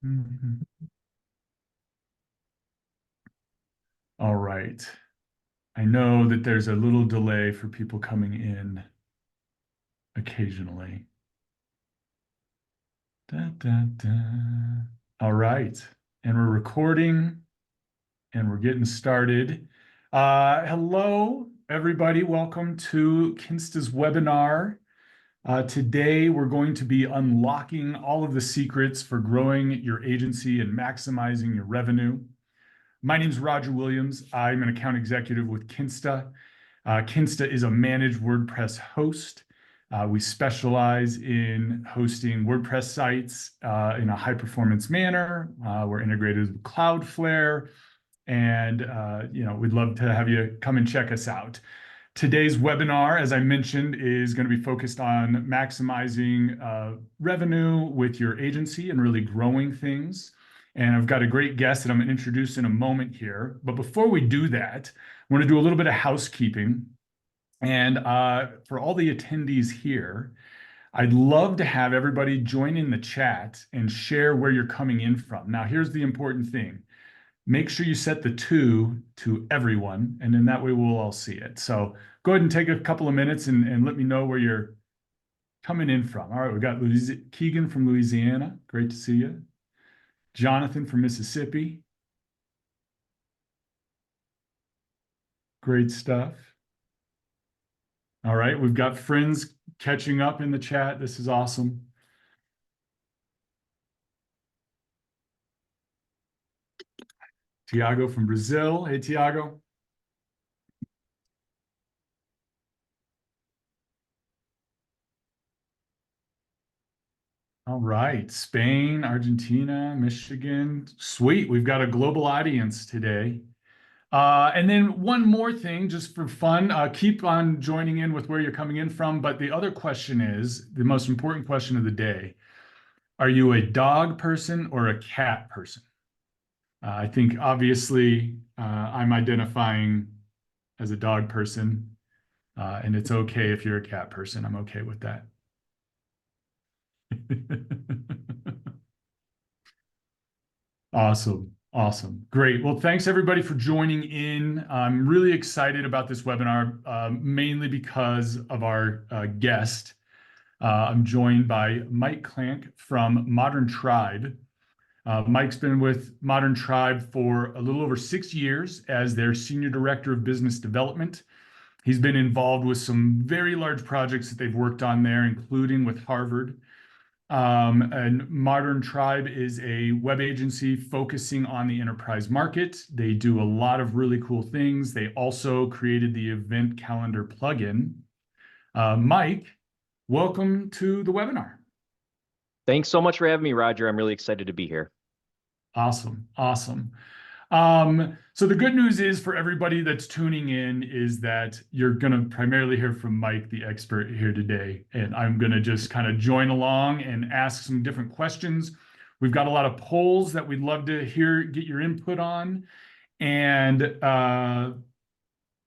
Mhm. All right. I know that there's a little delay for people coming in occasionally. Da, da, da. All right. And we're recording and we're getting started. Hello, everybody. Welcome to Kinsta's webinar. Today, we're going to be unlocking all of the secrets for growing your agency and maximizing your revenue. My name is Roger Williams. I'm an account executive with Kinsta. Kinsta is a managed WordPress host. We specialize in hosting WordPress sites in a high-performance manner. We're integrated with Cloudflare, and we'd love to have you come and check us out. Today's webinar, as I mentioned, is going to be focused on maximizing revenue with your agency and really growing things. And I've got a great guest that I'm going to introduce in a moment here. But before we do that, I want to do a little bit of housekeeping. And for all the attendees here, I'd love to have everybody join in the chat and share where you're coming in from. Now, here's the important thing. Make sure you set the to everyone, and then that way we'll all see it. So go ahead and take a couple of minutes and let me know where you're coming in from. All right, we got Keegan from Louisiana. Great to see you. Jonathan from Mississippi. Great stuff. All right, we've got friends catching up in the chat. This is awesome. Tiago from Brazil. Hey, Tiago. All right, Spain, Argentina, Michigan. Sweet, we've got a global audience today. And then one more thing, just for fun, keep on joining in with where you're coming in from. But the other question is the most important question of the day. Are you a dog person or a cat person? I think obviously I'm identifying as a dog person, and it's okay if you're a cat person. I'm okay with that. Awesome. Awesome. Great. Well, thanks everybody for joining in. I'm really excited about this webinar, mainly because of our guest. I'm joined by Mike Klanac from Modern Tribe. Mike's been with Modern Tribe for a little over 6 years as their Senior Director of Business Development. He's been involved with some very large projects that they've worked on there, including with Harvard. And Modern Tribe is a web agency focusing on the enterprise market. They do a lot of really cool things. They also created the event calendar plugin. Mike, welcome to the webinar. Thanks so much for having me, Roger. I'm really excited to be here. Awesome. Awesome. So the good news is for everybody that's tuning in is that you're going to primarily hear from Mike, the expert here today. And I'm going to just kind of join along and ask some different questions. We've got a lot of polls that we'd love to get your input on. And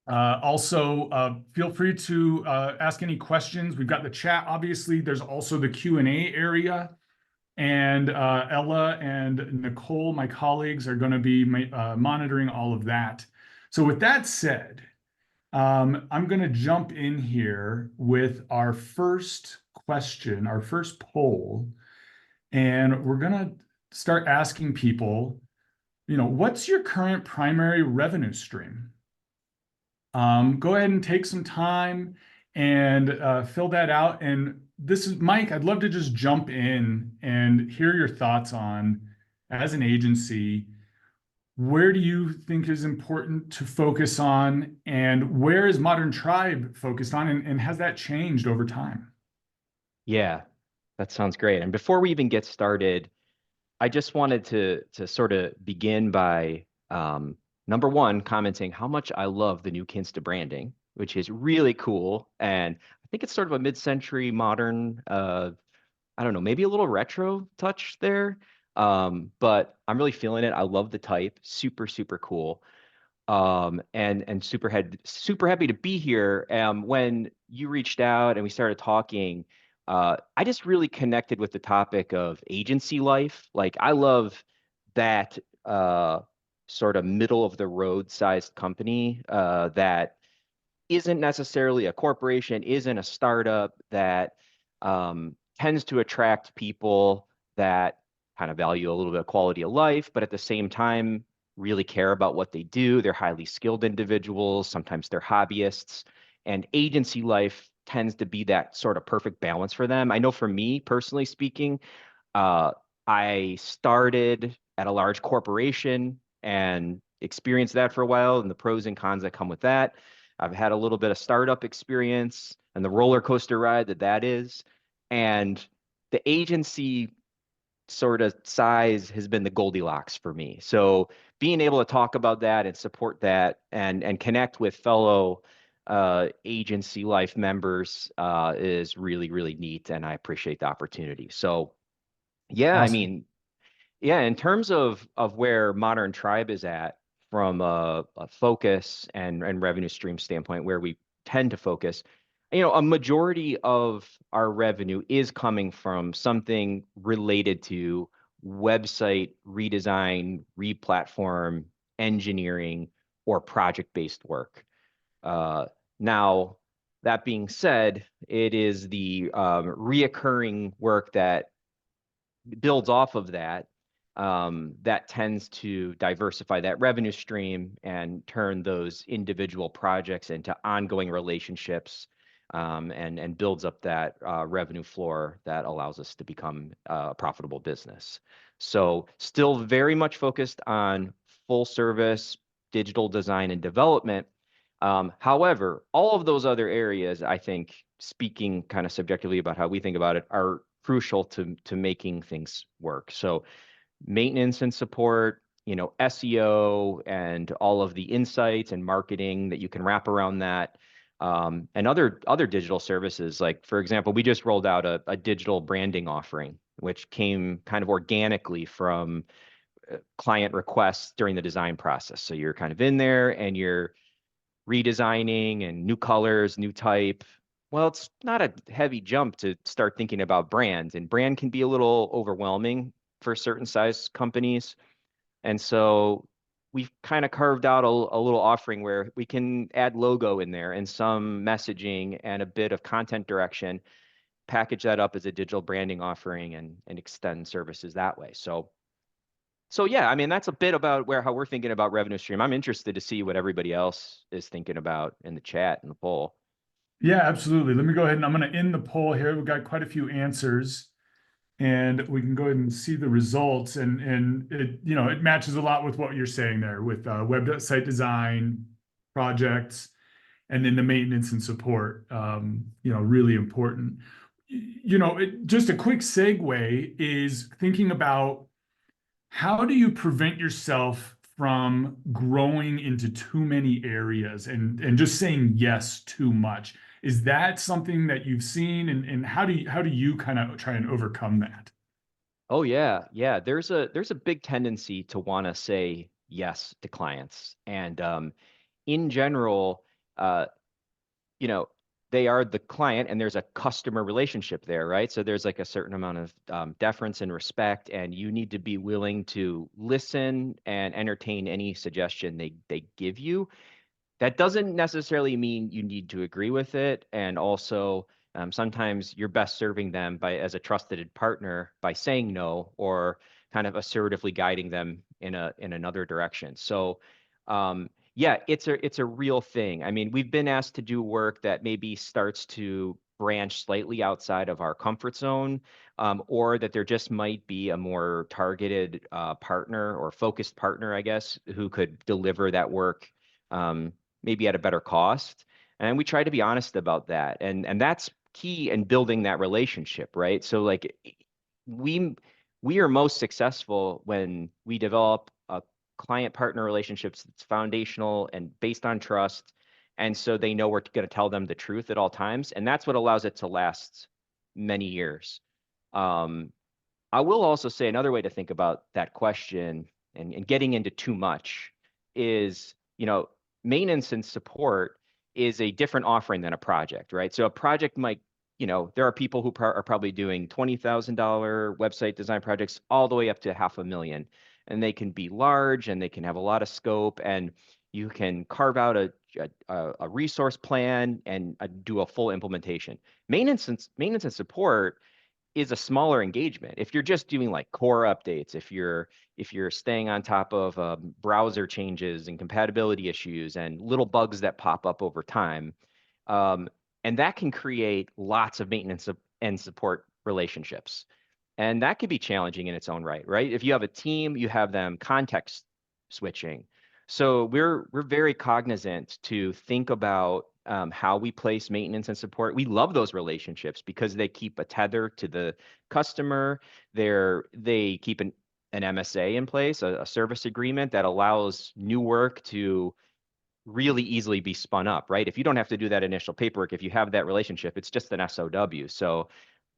also feel free to ask any questions. We've got the chat, obviously. There's also the Q&A area. And Ella and Nicole, my colleagues, are going to be monitoring all of that. So with that said, I'm going to jump in here with our first question, our first poll. And we're going to start asking people, what's your current primary revenue stream? Go ahead and take some time and fill that out. And this is Mike, I'd love to just jump in and hear your thoughts on, as an agency, where do you think is important to focus on, and where is Modern Tribe focused on, and has that changed over time? Yeah, that sounds great. And before we even get started, I just wanted to sort of begin by number one, commenting how much I love the new Kinsta branding, which is really cool. And I think it's sort of a mid-century modern, I don't know, maybe a little retro touch there. But I'm really feeling it. I love the type, super, super cool. And super happy to be here. When you reached out and we started talking, I just really connected with the topic of agency life. Like I love that sort of middle of the road sized company that isn't necessarily a corporation, isn't a startup that tends to attract people that kind of value a little bit of quality of life, but at the same time really care about what they do. They're highly skilled individuals, sometimes they're hobbyists, and agency life tends to be that sort of perfect balance for them. I know for me, personally speaking, uh, I started at a large corporation and experienced that for a while and the pros and cons that come with that. I've had a little bit of startup experience and the roller coaster ride that is. And the agency sort of size has been the Goldilocks for me. So being able to talk about that and support that and connect with fellow agency life members is really, really neat. And I appreciate the opportunity. So yeah, I Awesome. mean, yeah, in terms of where Modern Tribe is at from a focus and revenue stream standpoint, where we tend to focus, a majority of our revenue is coming from something related to website redesign, replatform, engineering, or project-based work. Uh, Now, that being said, it is the reoccurring work that builds off of that, that tends to diversify that revenue stream and turn those individual projects into ongoing relationships, and builds up that revenue floor that allows us to become a profitable business. So still very much focused on full service digital design and development. However, all of those other areas, I think, speaking kind of subjectively about how we think about it, are crucial to making things work. So maintenance and support, SEO and all of the insights and marketing that you can wrap around that. And other digital services. Like, for example, we just rolled out a digital branding offering, which came kind of organically from client requests during the design process. So you're kind of in there and you're redesigning and new colors, new type. Well, it's not a heavy jump to start thinking about brands, and brand can be a little overwhelming for certain size companies. And so we've kind of carved out a little offering where we can add logo in there and some messaging and a bit of content direction, package that up as a digital branding offering and extend services that way. So yeah, I mean that's a bit about how we're thinking about revenue stream. I'm interested to see what everybody else is thinking about in the chat and the poll. Yeah, absolutely. Let me go ahead and I'm going to end the poll here. We've got quite a few answers, and we can go ahead and see the results. And it matches a lot with what you're saying there with website design projects, and then the maintenance and support. Really important. Just a quick segue is thinking about how do you prevent yourself from growing into too many areas and just saying yes too much? Is that something that you've seen, and how do you kind of try and overcome that? Oh yeah, yeah. There's a big tendency to want to say yes to clients, and in general, uh, you know, they are the client, and there's a customer relationship there, right? So there's like a certain amount of deference and respect, and you need to be willing to listen and entertain any suggestion they give you. That doesn't necessarily mean you need to agree with it. And also, sometimes you're best serving them by as a trusted partner by saying no or kind of assertively guiding them in another direction. So, yeah, it's a real thing. I mean, we've been asked to do work that maybe starts to branch slightly outside of our comfort zone, or that there just might be a more targeted partner or focused partner, I guess, who could deliver that work. Um, Maybe at a better cost. And we try to be honest about that. And that's key in building that relationship, right? So like we we are most successful when we develop a client partner relationships that's foundational and based on trust. And so they know we're going to tell them the truth at all times. And that's what allows it to last many years. Um, I will also say another way to think about that question and getting into too much is, maintenance and support is a different offering than a project, right? So a project might, there are people who are probably doing $20,000 website design projects all the way up to 500,000, and they can be large and they can have a lot of scope, and you can carve out a resource plan and do a full implementation. Maintenance and support is a smaller engagement. If you're just doing like core updates, if you're staying on top of browser changes and compatibility issues and little bugs that pop up over time, um, and that can create lots of maintenance and support relationships. And that can be challenging in its own right, right? If you have a team, you have them context switching. So we're very cognizant to think about how we place maintenance and support. We love those relationships because they keep a tether to the customer. They keep an MSA in place, a service agreement that allows new work to really easily be spun up, right? If you don't have to do that initial paperwork, if you have that relationship, it's just an SOW. So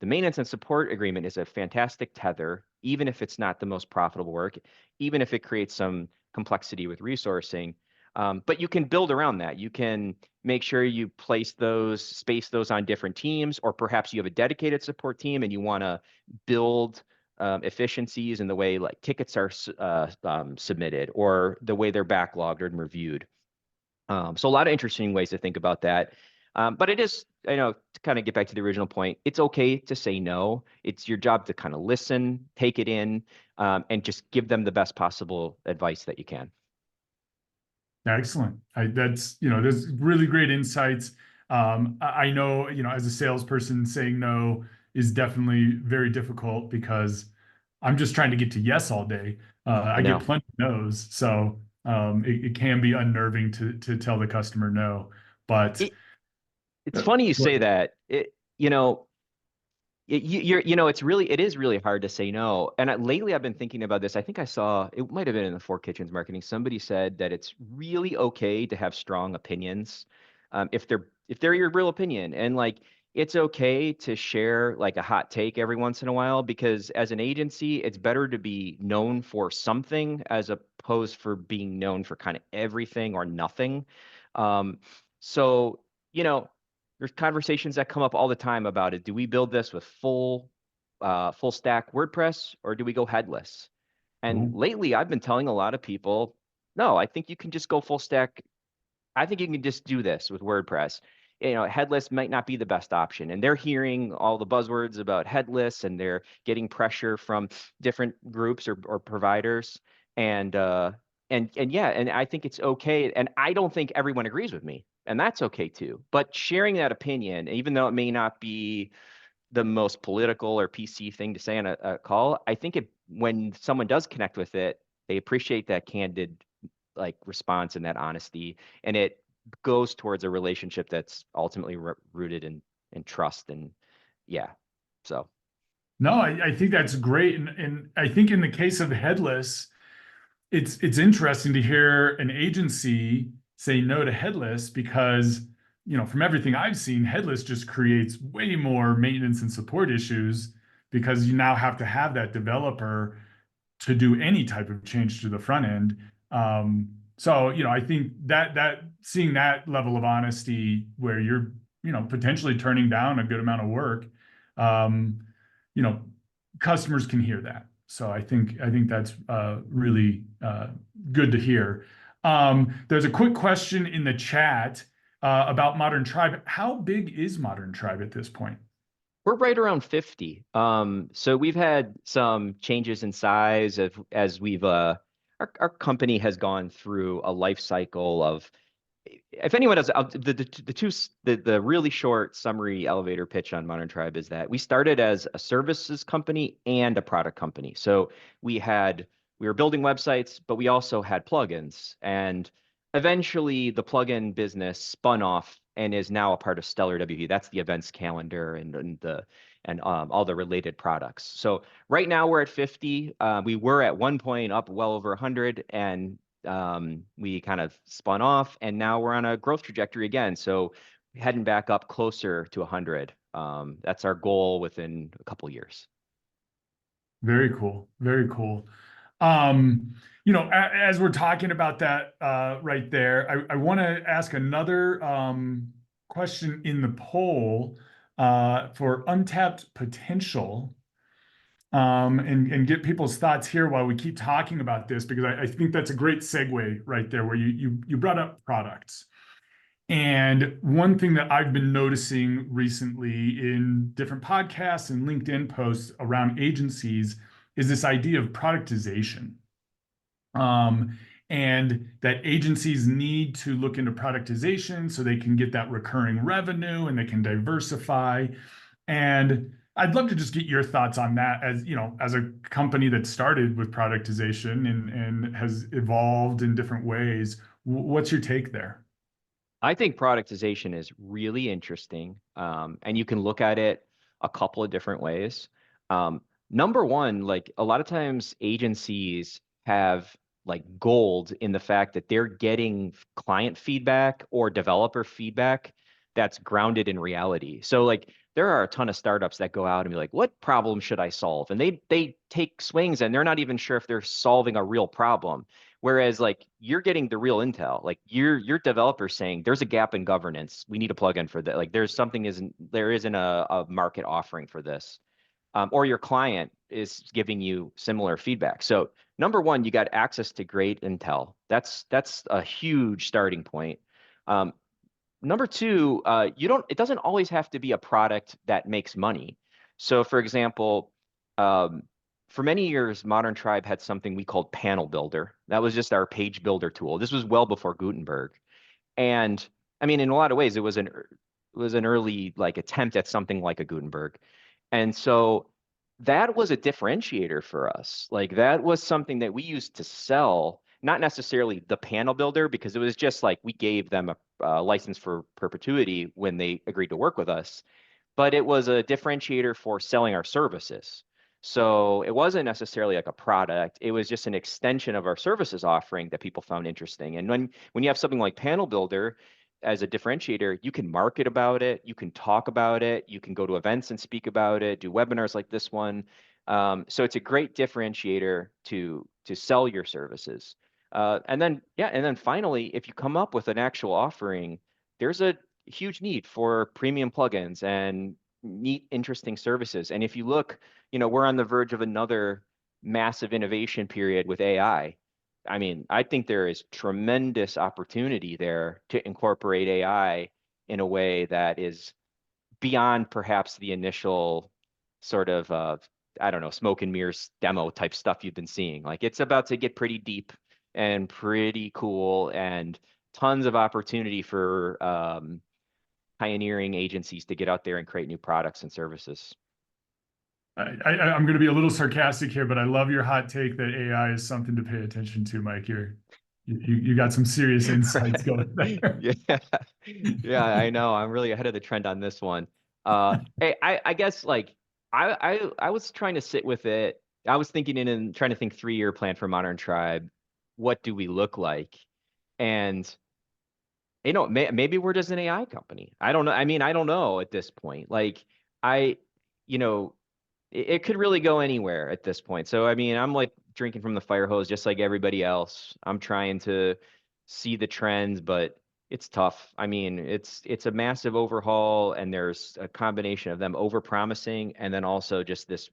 the maintenance and support agreement is a fantastic tether, even if it's not the most profitable work, even if it creates some complexity with resourcing. But you can build around that. You can make sure you space those on different teams, or perhaps you have a dedicated support team and you want to build efficiencies in the way like tickets are submitted or the way they're backlogged and reviewed. So a lot of interesting ways to think about that. But it is, to kind of get back to the original point, it's okay to say no. It's your job to kind of listen, take it in, and just give them the best possible advice that you can. Excellent. There's really great insights. I know, as a salesperson, saying no is definitely very difficult because I'm just trying to get to yes all day. I I get know. plenty of no's, so it can be unnerving to tell the customer no. But It, it's funny you go say ahead. that. It is really hard to say no. And lately I've been thinking about this. I think I saw, it might have been in the Four Kitchens marketing. Somebody said that it's really okay to have strong opinions, if they're your real opinion. And like, it's okay to share like a hot take every once in a while, because as an agency, it's better to be known for something as opposed for being known for kind of everything or nothing. Um, so, you know, there's conversations that come up all the time about it. Do we build this with full stack WordPress, or do we go headless? And Ooh. lately I've been telling a lot of people, no, I think you can just go full stack. I think you can just do this with WordPress. Headless might not be the best option. And they're hearing all the buzzwords about headless, and they're getting pressure from different groups or providers. And yeah, and I think it's okay. And I don't think everyone agrees with me, and that's okay too. But sharing that opinion, even though it may not be the most political or PC thing to say on a call, I think when someone does connect with it, they appreciate that candid like response and that honesty, and it goes towards a relationship that's ultimately rooted in trust. And yeah, so No, I think that's great. And I think in the case of headless, it's interesting to hear an agency say no to headless because, from everything I've seen, headless just creates way more maintenance and support issues because you now have to have that developer to do any type of change to the front end. So, I think that seeing that level of honesty where you're, potentially turning down a good amount of work, um, you know, customers can hear that. So I think that's really good to hear. There's a quick question in the chat about Modern Tribe. How big is Modern Tribe at this point? we're right around 50. So we've had some changes in size as we've our company has gone through a life cycle of, if anyone does the really short summary elevator pitch on Modern Tribe is that we started as a services company and a product company. So we were building websites, but we also had plugins. And eventually the plugin business spun off and is now a part of Stellar WP. That's the events calendar and all the related products. So right now we're at 50. We were at one point up well over 100, and we kind of spun off, and now we're on a growth trajectory again. So heading back up closer to 100. That's our goal within a couple years. Very cool. Very cool. As we're talking about that right there, I want to ask another question in the poll. for untapped potential, and get people's thoughts here while we keep talking about this, because I think that's a great segue right there, where you brought up products. And one thing that I've been noticing recently in different podcasts and LinkedIn posts around agencies is this idea of productization. Um, and that agencies need to look into productization so they can get that recurring revenue and they can diversify. And I'd love to just get your thoughts on that, as you know, as a company that started with productization and has evolved in different ways. What's your take there? I think productization is really interesting, and you can look at it a couple of different ways. Number one, like a lot of times agencies have like gold in the fact that they're getting client feedback or developer feedback that's grounded in reality. So like there are a ton of startups that go out and be like, what problem should I solve? And they take swings and they're not even sure if they're solving a real problem. Whereas like you're getting the real intel, like your developer saying there's a gap in governance. We need a plugin for that. Like there isn't a market offering for this. Or your client is giving you similar feedback. So number one, you got access to great intel. That's a huge starting point. Um, Number two, it doesn't always have to be a product that makes money. So for example, um, for many years, Modern Tribe had something we called Panel Builder. That was just our page builder tool. This was well before Gutenberg. And I mean, in a lot of ways, it was an early like attempt at something like a Gutenberg. And so that was a differentiator for us. Like that was something that we used to sell, not necessarily the panel builder, because it was just like we gave them a license for perpetuity when they agreed to work with us, but it was a differentiator for selling our services. So it wasn't necessarily like a product. It was just an extension of our services offering that people found interesting. And when you have something like Panel Builder as a differentiator, you can market about it, you can talk about it, you can go to events and speak about it, do webinars like this one. So it's a great differentiator to sell your services. And then finally, if you come up with an actual offering, there's a huge need for premium plugins and neat, interesting services. And if you look, we're on the verge of another massive innovation period with AI. I mean, I think there is tremendous opportunity there to incorporate AI in a way that is beyond perhaps the initial sort of, I don't know, smoke and mirrors demo type stuff you've been seeing. Like it's about to get pretty deep and pretty cool and tons of opportunity for pioneering agencies to get out there and create new products and services. I'm going to be a little sarcastic here, but I love your hot take that AI is something to pay attention to, Mike. You got some serious insights Right. going there. Yeah. Yeah, I know. I'm really ahead of the trend on this one. Hey, I guess like I was trying to sit with it. I was thinking in and trying to think 3-year plan for Modern Tribe. What do we look like? And maybe we're just an AI company. I don't know. I mean, I don't know at this point. Like I, you know, it could really go anywhere at this point. So, I mean, I'm like drinking from the fire hose just like everybody else. I'm trying to see the trends, but it's tough. I mean, it's a massive overhaul, and there's a combination of them overpromising and then also just this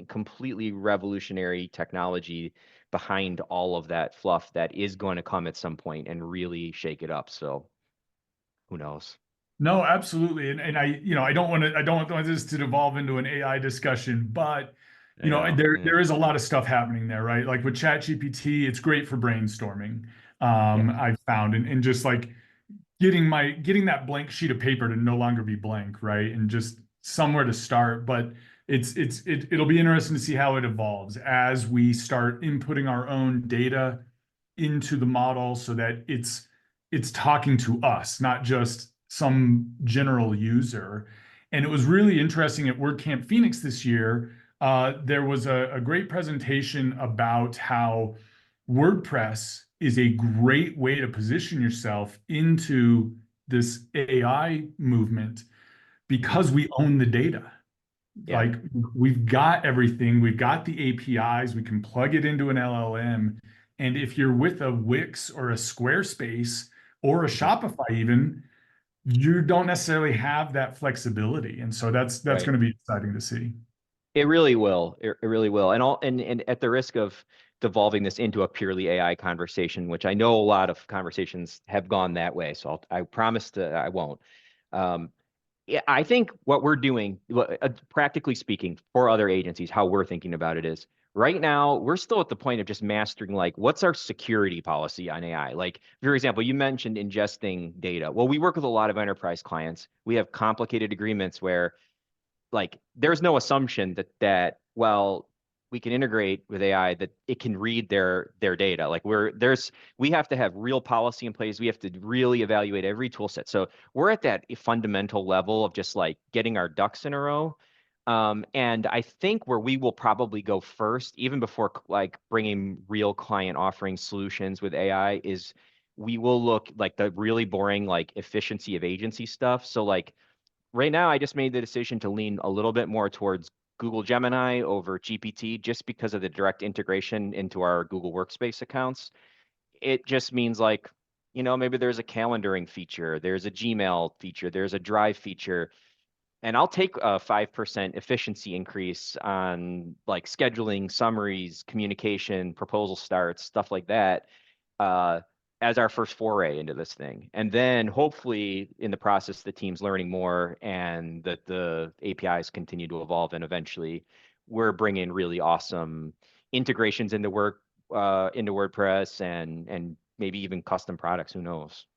completely revolutionary technology behind all of that fluff that is going to come at some point and really shake it up. So, who knows? No, absolutely. And I don't want this to devolve into an AI discussion, but I know. Yeah. there is a lot of stuff happening there, right? Like with ChatGPT, it's great for brainstorming. Yeah. I've found, and just like getting that blank sheet of paper to no longer be blank, right? And just somewhere to start. But it'll be interesting to see how it evolves as we start inputting our own data into the model so that it's talking to us, not just some general user. And it was really interesting at WordCamp Phoenix this year. There was a great presentation about how WordPress is a great way to position yourself into this AI movement Mhm. because we own the data. Yeah. Like we've got everything, we've got the APIs, we can plug it into an LLM. And if you're with a Wix or a Squarespace or a Mhm. Shopify, even, you don't necessarily have that flexibility. And so that's Right. going to be exciting to see. It really will. It really will. And at the risk of devolving this into a purely AI conversation, which I know a lot of conversations have gone that way, so I promise I won't. Um, yeah, I think what we're doing, practically speaking, for other agencies, how we're thinking about it is right now, we're still at the point of just mastering like what's our security policy on AI. Like, for example, you mentioned ingesting data. Well, we work with a lot of enterprise clients. We have complicated agreements where like there's no assumption that well we can integrate with AI that it can read their data. Like we have to have real policy in place. We have to really evaluate every tool set. So we're at that fundamental level of just like getting our ducks in a row. And I think where we will probably go first, even before like bringing real client offering solutions with AI, is we will look like the really boring like efficiency of agency stuff. So like right now, I just made the decision to lean a little bit more towards Google Gemini over GPT just because of the direct integration into our Google Workspace accounts. It just means like, maybe there's a calendaring feature, there's a Gmail feature, there's a Drive feature, and I'll take a 5% efficiency increase on like scheduling, summaries, communication, proposal starts, stuff like that uh, as our first foray into this thing. And then hopefully in the process, the team's learning more and that the APIs continue to evolve. And eventually we're bringing really awesome integrations into WordPress and maybe even custom products. Who knows?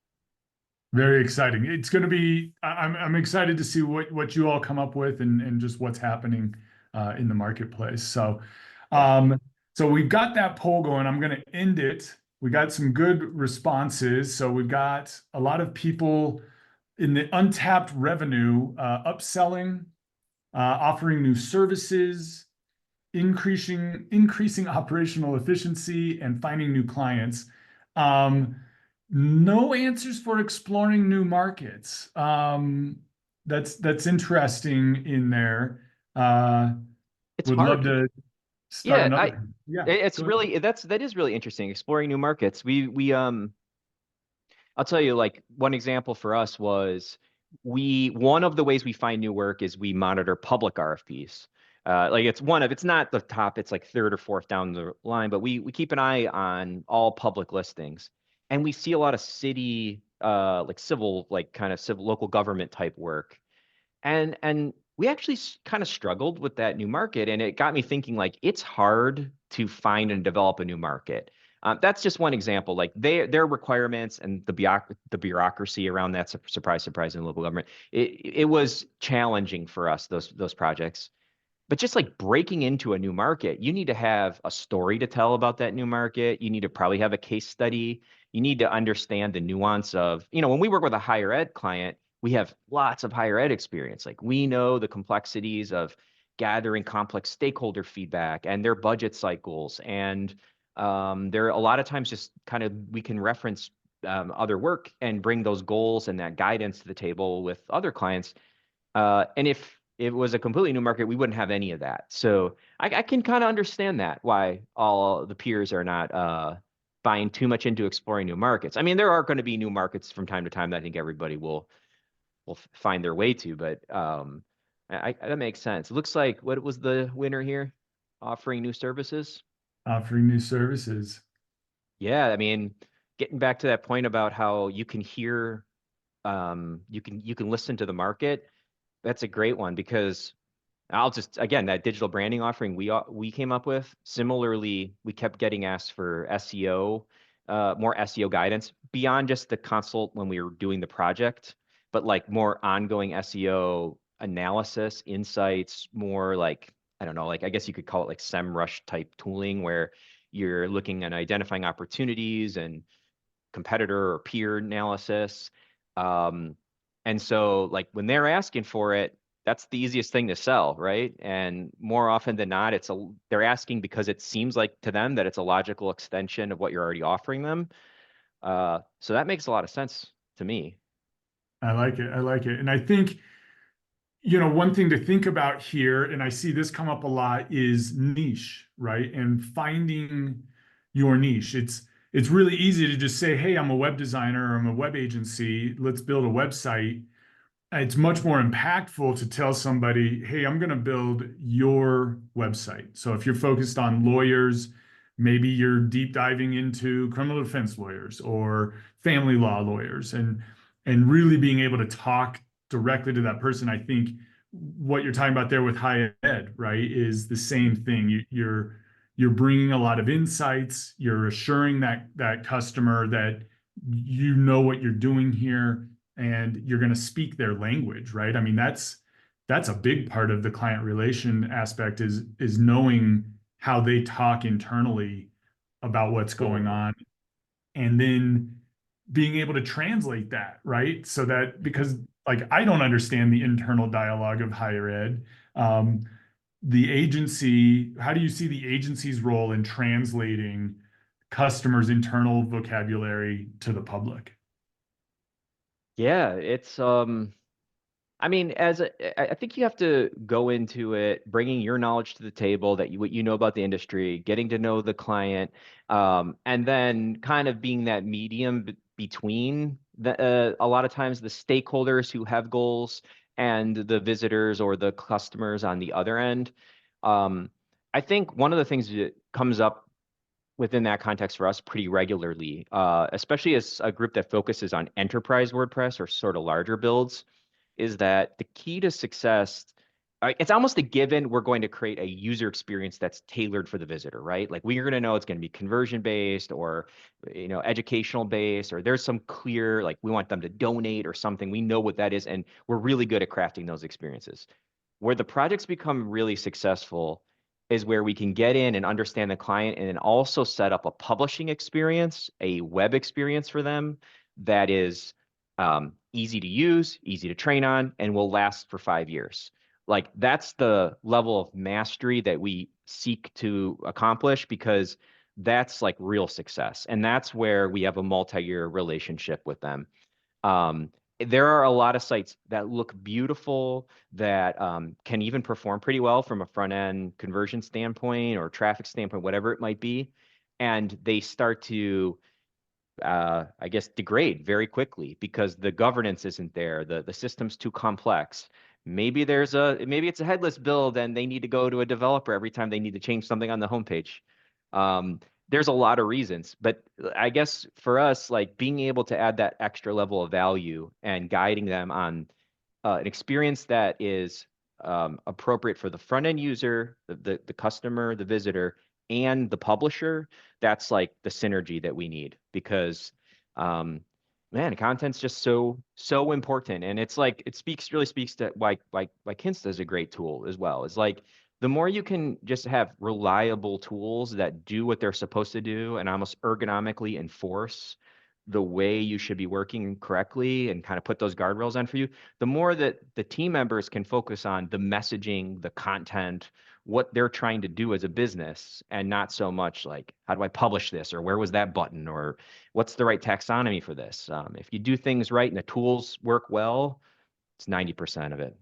Very exciting. It's going to be, I'm excited to see what you all come up with and just what's happening in the marketplace. So, Yeah. so we've got that poll going. I'm going to end it. We got some good responses. So we've got a lot of people in the untapped revenue, upselling, offering new services, increasing operational efficiency, and finding new clients. Um, no answers for exploring new markets. That's interesting in there. It's Would love hard. to start Yeah, another. Yeah, it's go ahead. really, that is really interesting, exploring new markets. I'll tell you, like one example for us was one of the ways we find new work is we monitor public RFPs. Like it's not the top, it's like third or fourth down the line, but we keep an eye on all public listings. And we see a lot of city, like civil, like kind of civil local government type work. And we actually kind of struggled with that new market, and it got me thinking like it's hard to find and develop a new market. That's just one example. Like their requirements and the bureaucracy around that, surprise, surprise, in local government, it was challenging for us, those projects. But just like breaking into a new market, you need to have a story to tell about that new market. You need to probably have a case study. You need to understand the nuance of, when we work with a higher ed client, we have lots of higher ed experience. Like we know the complexities of gathering complex stakeholder feedback and their budget cycles. And there are a lot of times just kind of we can reference other work and bring those goals and that guidance to the table with other clients. And if it was a completely new market, we wouldn't have any of that. So I can kind of understand that why all the peers are not buying too much into exploring new markets. I mean, there are going to be new markets from time to time that I think everybody will find their way to, but that makes sense. It looks like what was the winner here? Offering new services. Offering new services. Yeah, I mean, getting back to that point about how you can hear, you can listen to the market. That's a great one because I'll just again that digital branding offering we came up with. Similarly, we kept getting asked for SEO, more SEO guidance beyond just the consult when we were doing the project, but like more ongoing SEO analysis, insights, more like I don't know, like I guess you could call it like SEMrush type tooling where you're looking and identifying opportunities and competitor or peer analysis. Um, and so like when they're asking for it, that's the easiest thing to sell, right? And more often than not, they're asking because it seems like to them that it's a logical extension of what you're already offering them. So that makes a lot of sense to me. I like it. I like it. And I think, one thing to think about here, and I see this come up a lot, is niche, right? And finding your niche. it's really easy to just say, hey, I'm a web designer, or I'm a web agency, let's build a website. It's much more impactful to tell somebody, hey, I'm going to build your website. So if you're focused on lawyers, maybe you're deep diving into criminal defense lawyers or family law lawyers, and really being able to talk directly to that person. I think what you're talking about there with higher ed, right, is the same thing. You're bringing a lot of insights. You're assuring that customer that you know what you're doing here, and you're going to speak their language, right? I mean, that's a big part of the client relation aspect, is knowing how they talk internally about what's going Totally. on, and then being able to translate that, right? So that, because like I don't understand the internal dialogue of higher ed. Um, the agency, how do you see the agency's role in translating customers' internal vocabulary to the public? Yeah, it's I mean, I think you have to go into it bringing your knowledge to the table, that what you know about the industry, getting to know the client, and then kind of being that medium between a lot of times the stakeholders who have goals and the visitors or the customers on the other end. Um, I think one of the things that comes up within that context for us pretty regularly, especially as a group that focuses on enterprise WordPress or sort of larger builds, is that the key to success, it's almost a given we're going to create a user experience that's tailored for the visitor, right? Like we're going to know it's going to be conversion based or educational based, or there's some clear, like we want them to donate or something. We know what that is, and we're really good at crafting those experiences. Where the projects become really successful is where we can get in and understand the client and then also set up a publishing experience, a web experience for them that is easy to use, easy to train on, and will last for 5 years. Like that's the level of mastery that we seek to accomplish, because that's like real success. And that's where we have a multi-year relationship with them. Um, there are a lot of sites that look beautiful, that can even perform pretty well from a front end conversion standpoint or traffic standpoint, whatever it might be. And they start to, I guess, degrade very quickly because the governance isn't there. The system's too complex. Maybe it's a headless build and they need to go to a developer every time they need to change something on the homepage. Um, there's a lot of reasons, but I guess for us, like being able to add that extra level of value and guiding them on an experience that is appropriate for the front end user, the customer, the visitor, and the publisher, that's like the synergy that we need, because man, content's just so important. And it's like it really speaks to why Kinsta is a great tool as well. It's like the more you can just have reliable tools that do what they're supposed to do and almost ergonomically enforce the way you should be working correctly and kind of put those guardrails on for you, the more that the team members can focus on the messaging, the content, what they're trying to do as a business, and not so much like, how do I publish this? Or where was that button? Or what's the right taxonomy for this? If you do things right and the tools work well, it's 90% of it.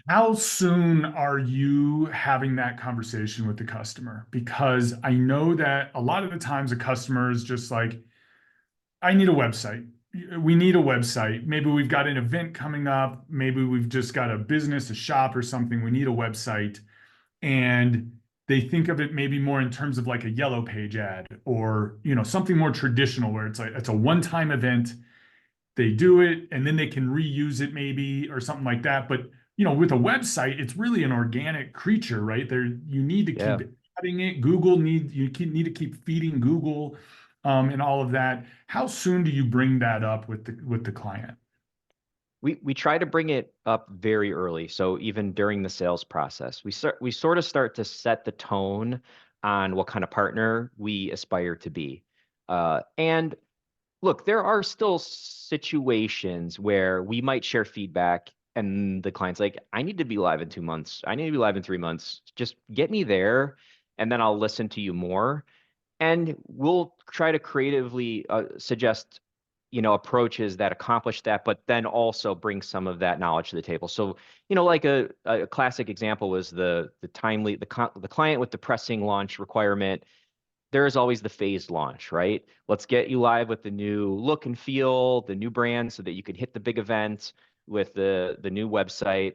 How soon are you having that conversation with the customer? Because I know that a lot of the times a customer is just like, I need a website. We need a website. Maybe we've got an event coming up. Maybe we've just got a business, a shop or something. We need a website. And they think of it maybe more in terms of like a yellow page ad, or, something more traditional where it's like it's a one-time event. They do it and then they can reuse it maybe or something like that. But with a website, it's really an organic creature, right? There, you need to Yeah. keep adding it. Need to keep feeding Google, and all of that. How soon do you bring that up with the client? We try to bring it up very early. So even during the sales process, we sort of start to set the tone on what kind of partner we aspire to be. And look, there are still situations where we might share feedback and the client's like, I need to be live in 2 months. I need to be live in 3 months. Just get me there and then I'll listen to you more. And we'll try to creatively suggest, approaches that accomplish that, but then also bring some of that knowledge to the table. So, like a classic example was the client with the pressing launch requirement. there is always the phased launch, right? Let's get you live with the new look and feel, the new brand, so that you can hit the big event with the new website.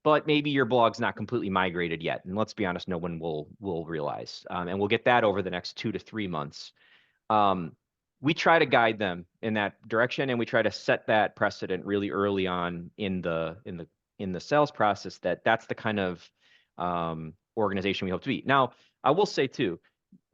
But maybe your blog's not completely migrated yet, and let's be honest, no one will realize. And we'll get that over the next 2 to 3 months. Um, we try to guide them in that direction, and we try to set that precedent really early on in the sales process, that that's the kind of organization we hope to be. Now, I will say too,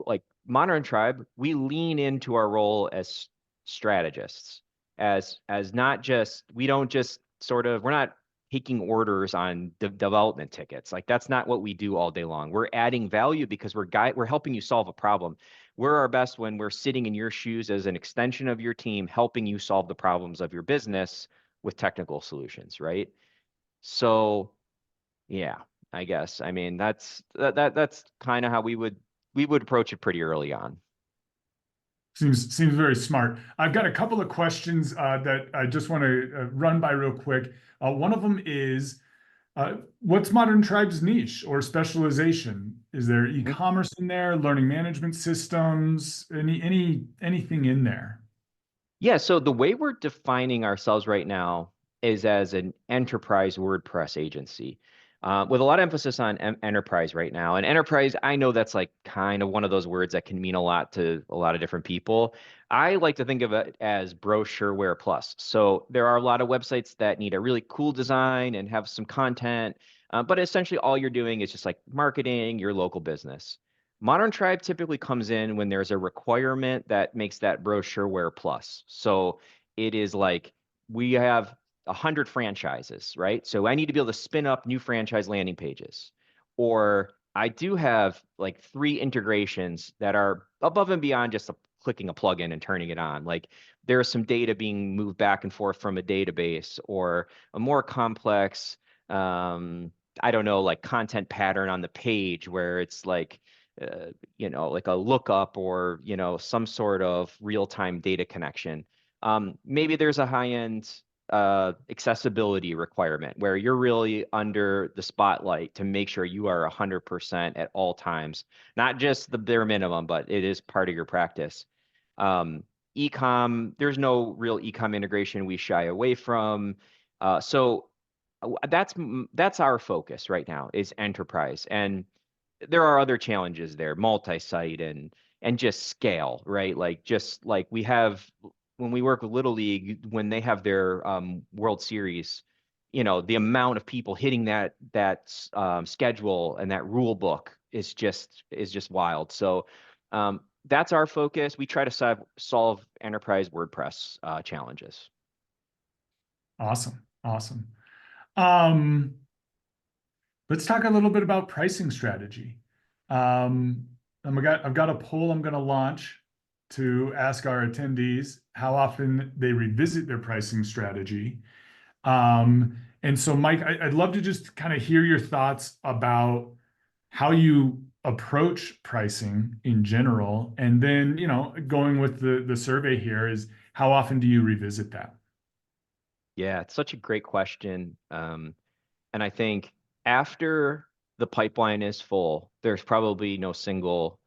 like Modern Tribe, we lean into our role as strategists, as not just, we don't just sort of, we're not taking orders on development tickets. Like that's not what we do all day long. We're adding value because we're helping you solve a problem. We're our best when we're sitting in your shoes as an extension of your team, helping you solve the problems of your business with technical solutions, right? So yeah, I guess. I mean, that's kind of how we would approach it pretty early on. Seems very smart. I've got a couple of questions that I just want to run by real quick. One of them is, what's Modern Tribe's niche or specialization? Is there e-commerce in there, learning management systems, anything in there? Yeah, so the way we're defining ourselves right now is as an enterprise WordPress agency, with a lot of emphasis on enterprise right now. And enterprise, I know that's like kind of one of those words that can mean a lot to a lot of different people. I like to think of it as brochureware plus. So there are a lot of websites that need a really cool design and have some content, but essentially all you're doing is just like marketing your local business. Modern Tribe typically comes in when there's a requirement that makes that brochureware plus. So it is like, we have 100 franchises, right? So I need to be able to spin up new franchise landing pages. Or I do have like 3 integrations that are above and beyond just clicking a plugin and turning it on. Like there's some data being moved back and forth from a database, or a more complex, I don't know, like content pattern on the page where it's like, like a lookup, or, some sort of real-time data connection. Maybe there's a high-end accessibility requirement where you're really under the spotlight to make sure you are 100% at all times, not just the bare minimum, but it is part of your practice. E-com, there's no real e-com integration we shy away from. So that's our focus right now, is enterprise. And there are other challenges there, multi-site and just scale, right? Like just like we have when we work with Little League, when they have their World Series, the amount of people hitting that schedule and that rule book is just wild. So that's our focus. We try to solve enterprise WordPress challenges. Awesome, awesome. Um, let's talk a little bit about pricing strategy. Um, I've got a poll I'm going to launch to ask our attendees how often they revisit their pricing strategy. And so, Mike, I'd love to just kind of hear your thoughts about how you approach pricing in general. And then, going with the survey here is, how often do you revisit that? Yeah, it's such a great question. And I think after the pipeline is full, there's probably no single,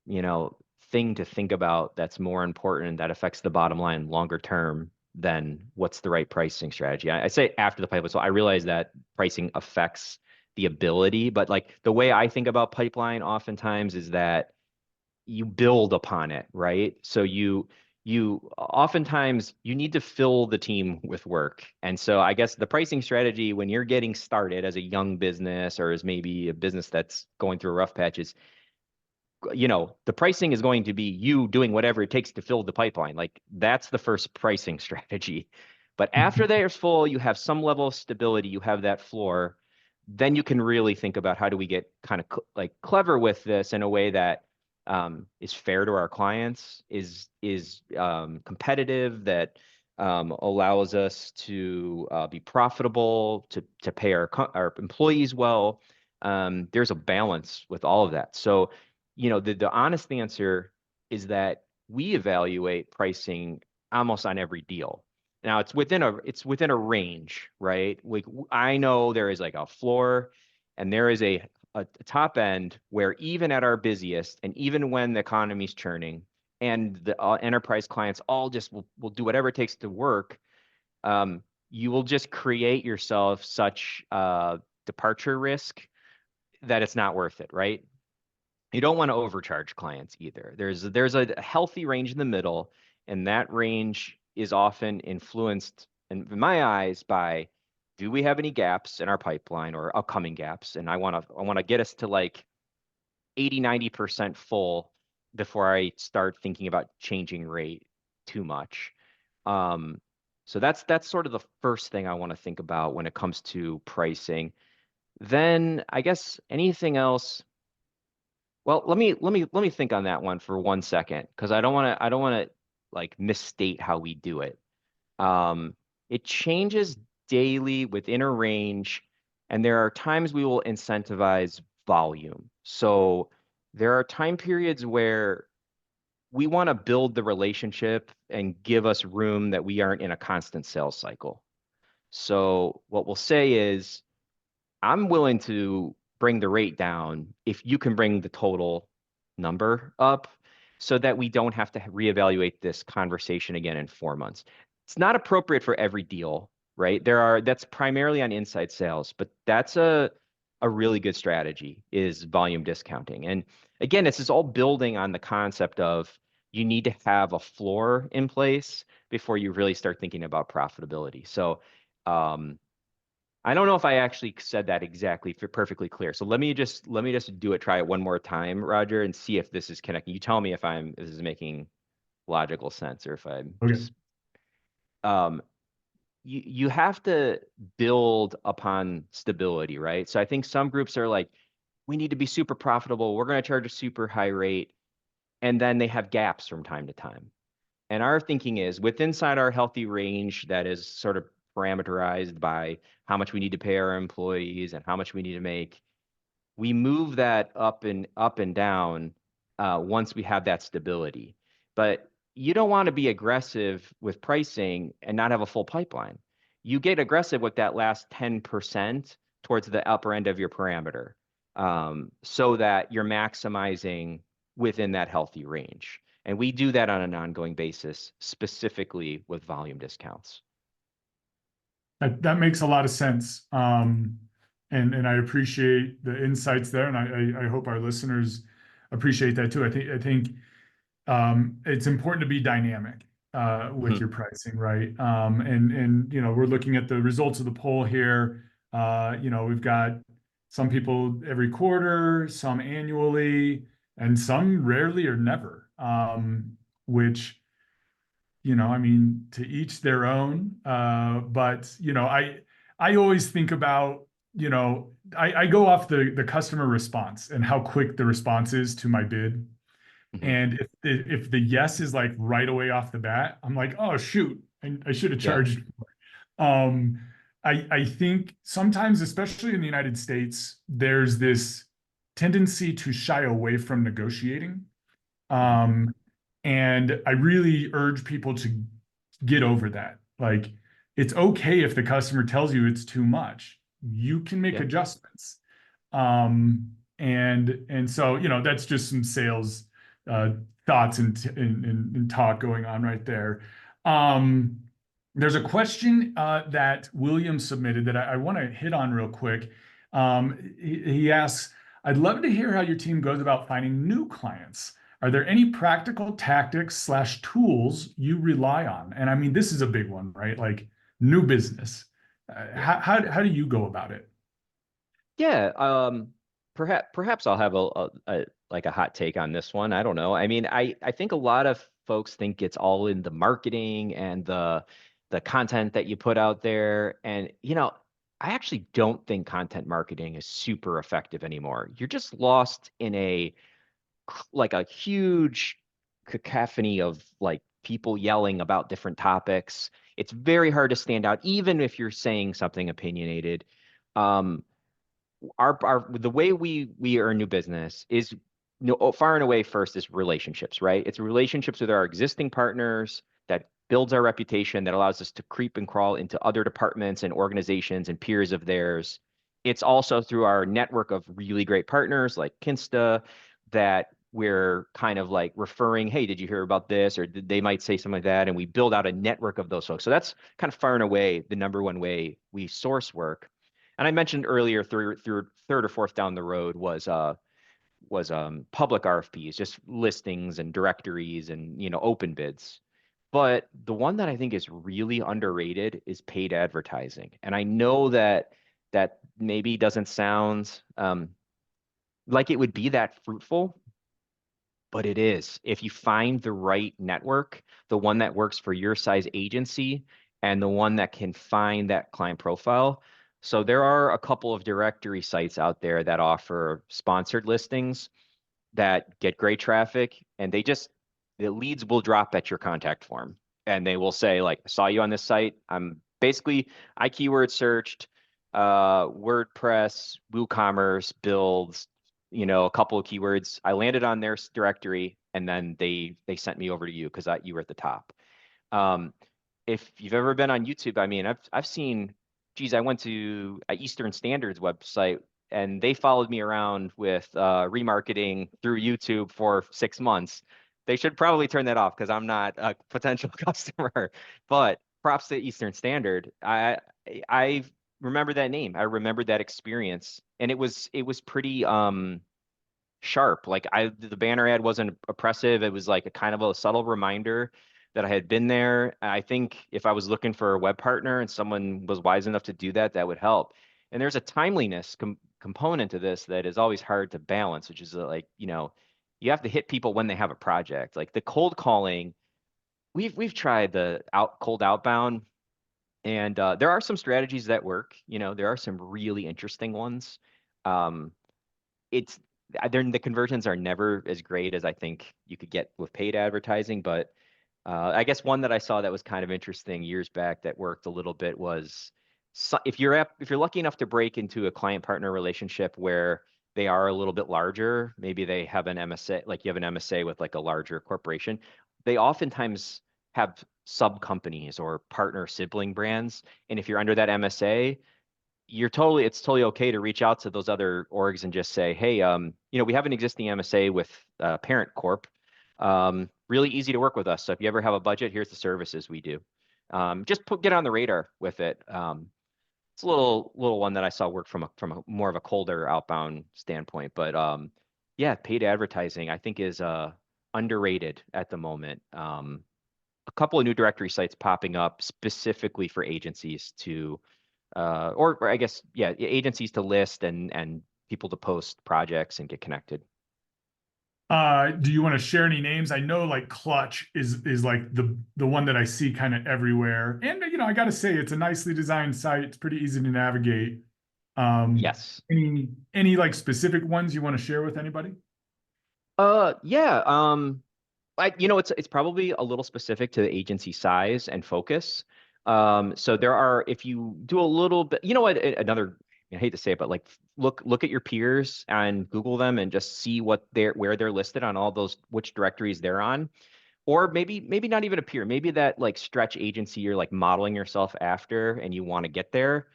you know, thing to think about that's more important, that affects the bottom line longer term, than what's the right pricing strategy. I say after the pipeline, so I realize that pricing affects the ability, but like the way I think about pipeline oftentimes is that you build upon it, right? So you oftentimes you need to fill the team with work. And so I guess the pricing strategy when you're getting started as a young business, or as maybe a business that's going through a rough patch, is, the pricing is going to be you doing whatever it takes to fill the pipeline. Like that's the first pricing strategy. But after they're full, you have some level of stability, you have that floor, then you can really think about how do we get kind of like clever with this in a way that is fair to our clients, is competitive, that allows us to be profitable, to pay our employees well. There's a balance with all of that. So, the honest answer is that we evaluate pricing almost on every deal. Now it's within a range, right? Like I know there is like a floor and there is a a top end where even at our busiest and even when the economy's churning and the enterprise clients all just will do whatever it takes to work, you will just create yourself such departure risk that it's not worth it, right? You don't want to overcharge clients either. There's a healthy range in the middle, and that range is often influenced, in my eyes, by do we have any gaps in our pipeline or upcoming gaps? And I want to get us to like 80-90% full before I start thinking about changing rate too much. Um, so that's sort of the first thing I want to think about when it comes to pricing. Then I guess anything else. Well, let me think on that one for 1 second because I don't want to like misstate how we do it. Um, it changes daily within a range, and there are times we will incentivize volume. So there are time periods where we want to build the relationship and give us room that we aren't in a constant sales cycle. So what we'll say is, I'm willing to bring the rate down if you can bring the total number up so that we don't have to reevaluate this conversation again in 4 months. It's not appropriate for every deal, right? That's primarily on inside sales, but that's a really good strategy is volume discounting. And again, this is all building on the concept of you need to have a floor in place before you really start thinking about profitability. So, I don't know if I actually said that exactly perfectly clear. So let me just try it one more time, Roger, and see if this is connecting. You tell me if this is making logical sense or if I'm Okay. just um you have to build upon stability, right? So I think some groups are like, we need to be super profitable. We're going to charge a super high rate, and then they have gaps from time to time. And our thinking is with inside our healthy range that is sort of parameterized by how much we need to pay our employees and how much we need to make. We move that up and down once we have that stability. But you don't want to be aggressive with pricing and not have a full pipeline. You get aggressive with that last 10% towards the upper end of your parameter, so that you're maximizing within that healthy range. And we do that on an ongoing basis, specifically with volume discounts. That makes a lot of sense. And I appreciate the insights there, and I hope our listeners appreciate that too. I think it's important to be dynamic with Mhm. your pricing, right? And we're looking at the results of the poll here. We've got some people every quarter, some annually, and some rarely or never. Which I mean, to each their own. But I always think about, I go off the customer response and how quick the response is to my bid. Mhm. And if the yes is like right away off the bat, I'm like, oh shoot, I should have Yeah. charged more. I think sometimes, especially in the United States, there's this tendency to shy away from negotiating. Mhm. Um, and I really urge people to get over that. Like, it's okay if the customer tells you it's too much. You can make Yeah. adjustments. And so, that's just some sales uh, thoughts and talk going on right there. Um, there's a question that William submitted that I want to hit on real quick. He asks, I'd love to hear how your team goes about finding new clients. Are there any practical tactics/tools you rely on? And I mean, this is a big one, right? Like new business. Yeah. How do you go about it? Yeah. Perhaps I'll have like a hot take on this one. I don't know. I mean, I think a lot of folks think it's all in the marketing and the content that you put out there. And I actually don't think content marketing is super effective anymore. You're just lost in like a huge cacophony of like people yelling about different topics. It's very hard to stand out, even if you're saying something opinionated. Um, our the way we earn new business is far and away first is relationships, right? It's relationships with our existing partners that builds our reputation, that allows us to creep and crawl into other departments and organizations and peers of theirs it's also through our network of really great partners like Kinsta that we're kind of like referring, hey, did you hear about this? Or they might say something like that. And we build out a network of those folks. So that's kind of far and away the number one way we source work. And I mentioned earlier, third or fourth down the road was public RFPs, just listings and directories and open bids. But the one that I think is really underrated is paid advertising. And I know that maybe doesn't sound like it would be that fruitful, but it is. If you find the right network, the one that works for your size agency and the one that can find that client profile. So there are a couple of directory sites out there that offer sponsored listings that get great traffic, and the leads will drop at your contact form and they will say like, I saw you on this site. I keyword searched WordPress, WooCommerce, builds, a couple of keywords. I landed on their directory and then they sent me over to you because you were at the top. Um, if you've ever been on YouTube, I mean, I've seen, geez, I went to Eastern Standard's website and they followed me around with remarketing through YouTube for 6 months. They should probably turn that off because I'm not a potential customer. But props to Eastern Standard. I remember that name. I remember that experience, and it was pretty sharp. Like the banner ad wasn't oppressive. It was like a kind of a subtle reminder that I had been there. I think if I was looking for a web partner and someone was wise enough to do that, that would help. And there's a timeliness component to this that is always hard to balance, which is like, you have to hit people when they have a project. Like the cold calling, we've tried the cold outbound, and there are some strategies that work. There are some really interesting ones. Um, it's the conversions are never as great as I think you could get with paid advertising, but I guess one that I saw that was kind of interesting years back that worked a little bit was if you're lucky enough to break into a client partner relationship where they are a little bit larger, maybe they have an MSA, like you have an MSA with like a larger corporation, they oftentimes have sub companies or partner sibling brands. And if you're under that MSA, it's totally okay to reach out to those other orgs and just say, hey, we have an existing MSA with Parent Corp. Really easy to work with us. So if you ever have a budget, here's the services we do. Just get on the radar with it. It's a little one that I saw work from a more of a colder outbound standpoint. But yeah, paid advertising I think is underrated at the moment. A couple of new directory sites popping up specifically for agencies to or I guess, yeah, agencies to list and people to post projects and get connected. Do you want to share any names? I know like Clutch is like the one that I see kind of everywhere. And I got to say it's a nicely designed site. It's pretty easy to navigate. Yes. Any like specific ones you want to share with anybody? Yeah. It's probably a little specific to the agency size and focus. So if you do a little bit, you know what, another, I hate to say it, but like look at your peers and Google them and just see where they're listed on all those, which directories they're on. Or maybe not even a peer, maybe that like stretch agency you're like modeling yourself after and you want to get there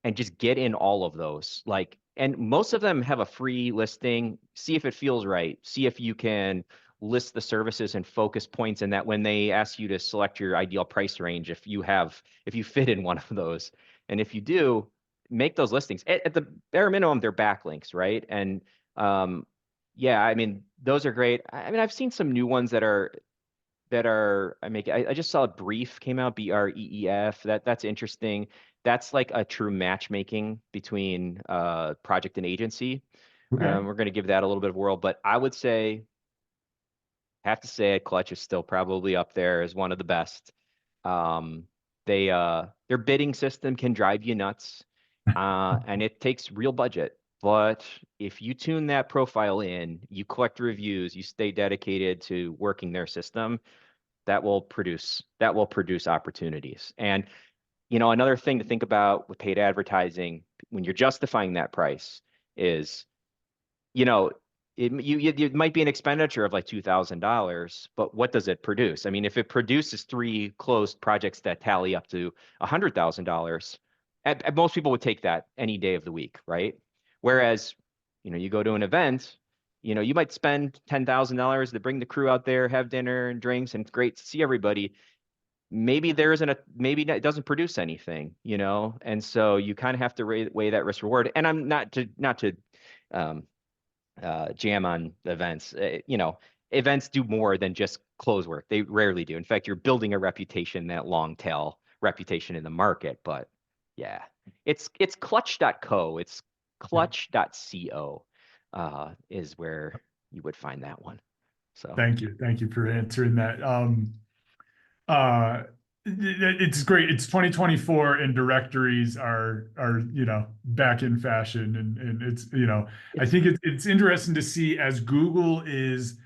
and just get in all of those. And most of them have a free listing. See if it feels right. See if you can list the services and focus points in that when they ask you to select your ideal price range, if you fit in one of those. And if you do, make those listings. At the bare minimum, they're backlinks, right? And yeah, I mean, those are great. I mean, I've seen some new ones I just saw a Brief came out, BREEF. That's interesting. That's like a true matchmaking between project and agency. Okay. We're going to give that a little bit of a whirl, but I would have to say it, Clutch is still probably up there as one of the best. Um, their bidding system can drive you nuts, and it takes real budget. But if you tune that profile in, you collect reviews, you stay dedicated to working their system, that will produce opportunities. And another thing to think about with paid advertising when you're justifying that price is, you know, it might be an expenditure of like $2,000, but what does it produce? I mean, if it produces three closed projects that tally up to $100,000, most people would take that any day of the week, right? Whereas, you go to an event, you might spend $10,000 to bring the crew out there, have dinner and drinks, and it's great to see everybody. Maybe there isn't maybe it doesn't produce anything, and so you kind of have to weigh that risk reward. And I'm not to um, jam on events. Events do more than just close work. They rarely do. In fact, you're building a reputation, that long tail reputation in the market. But yeah, it's clutch.co. It's Yeah. clutch.co is where you would find that one. So Thank you. Thank you for answering that. Uh, it's great. It's 2024 and directories are, back in fashion, and it's, I it's think it's interesting to see as Google is